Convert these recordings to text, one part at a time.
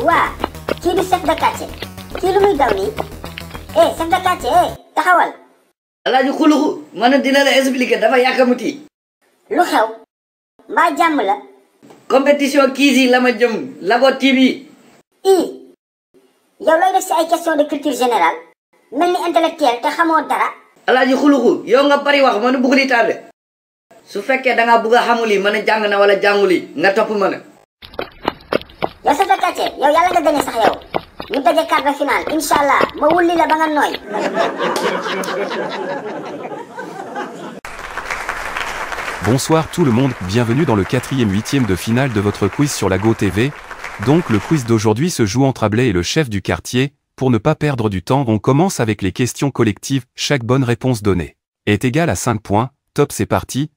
waa kii du chef de quartier kii lu muy daw nii chef de quartier taxawal. Alaaji Xuluxu man dina la expliquer dafa yàkkamuti. lu xew mbaa jàmm la. compétition quiz yi la ma jëm Lago TV. yow looy def si ay question de culture générale mel ni intellectuel te xamoo dara. Alaaji Xuluxu yow nga bari wax man bëgg li tardé su fekkee da ngaa bëgg a xamul yi man jàng na wala jàngul yi nga topp ma ne. yow chef de quartier yow yàlla nga gagné sax yow ñu daje quart de finale inshallah ma wulli la ba nga nooy. Bonsoir tout le monde, bienvenue dans le 4e 8e de finale de votre quiz sur Lago TV. Donc le quiz d'aujourd'hui se joue entre Ablay et le chef du quartier. Pour ne pas perdre du temps, on commence avec les questions collectives, chaque bonne réponse donnée est égale à 5 points. Top, c'est parti.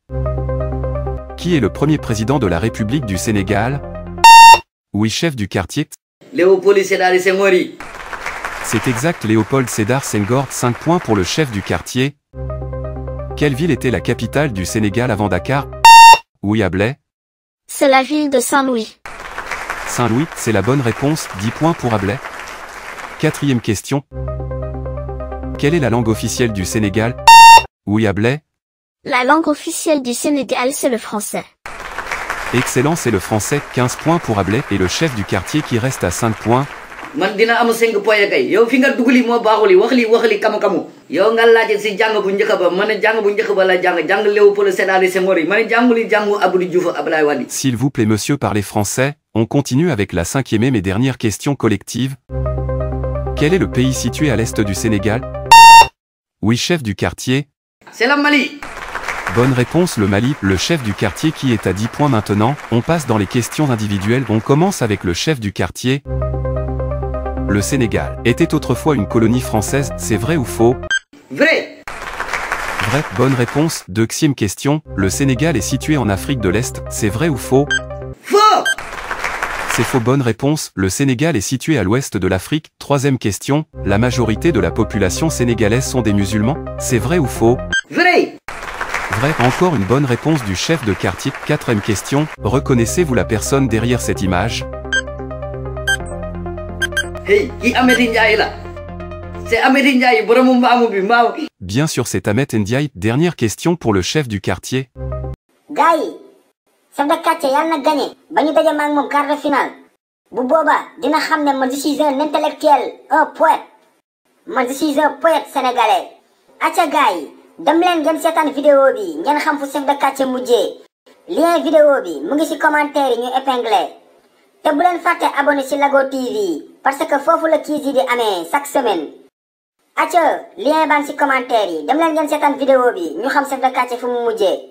Qui est le premier président de la République du Sénégal? Oui, chef du quartier. Léopold Sédar Senghor. C'est exact, Léopold Sédar Senghor. 5 points pour le chef du quartier. Quelle ville était la capitale du Sénégal avant Dakar? Oui, Ablay. C'est la ville de Saint-Louis. Saint-Louis, c'est la bonne réponse, 10 points pour Ablay. 4e question. Quelle est la langue officielle du Sénégal? Oui, Ablay. La langue officielle du Sénégal, c'est le français. Excellent, c'est le français, 15 points pour Ablay et le chef du quartier qui reste à 5 points. Man dina am 5 points kay yow fi nga duguli mo baxuli waxli kamu yow nga laaj ci jang bu ñëk ba man jang bu ñëk ba la jang Léopold Sédar Senghor man janguli jangu Abdou Diouf Abdoulaye Wade. S'il vous plaît monsieur, parlez français. On continue avec la 5e et dernière question collective. Quel est le pays situé à l'est du Sénégal? Oui, chef du quartier. C'est le Mali. Bonne réponse, le Mali, le chef du quartier qui est à 10 points maintenant. On passe dans les questions individuelles. On commence avec le chef du quartier. Le Sénégal était autrefois une colonie française, c'est vrai ou faux? Vrai. Vrai, bonne réponse. 2e question, le Sénégal est situé en Afrique de l'Est, c'est vrai ou faux? Faux. C'est faux, bonne réponse. Le Sénégal est situé à l'ouest de l'Afrique. 3e question, la majorité de la population sénégalaise sont des musulmans, c'est vrai ou faux? Vrai. Vrai, encore une bonne réponse du chef de quartier. 4e question, reconnaissez-vous la personne derrière cette image? Hey, qui Ahmed Ndiaye là? C'est Ahmed Ndiaye, borom mbaamu bi mbaaw. Bien sûr, c'est Ahmed Ndiaye. Dernière question pour le chef du quartier. gars yi chef de quartier yàlla na gagné ba ñu daje maag moom quart de finale bu boobaa dina xam ne man je suis un intellectuel, un poète. Man je suis un poète sénégalais. acca gars yi dem leen ngeen seetaan vidéo bi ngeen xam fu chef de quartier mujjee. lien vidéo bi mu ngi ci commentaire yi ñu épinglé. te bu leen fàtte abonné ci Lago TV parce que foofu la quiz yi di amee chaque semaine. acca lien baa ngi ci commentaire yi dem leen ngeen seetaan vidéo bi ñu xam chef de quartier fu mu mujjee.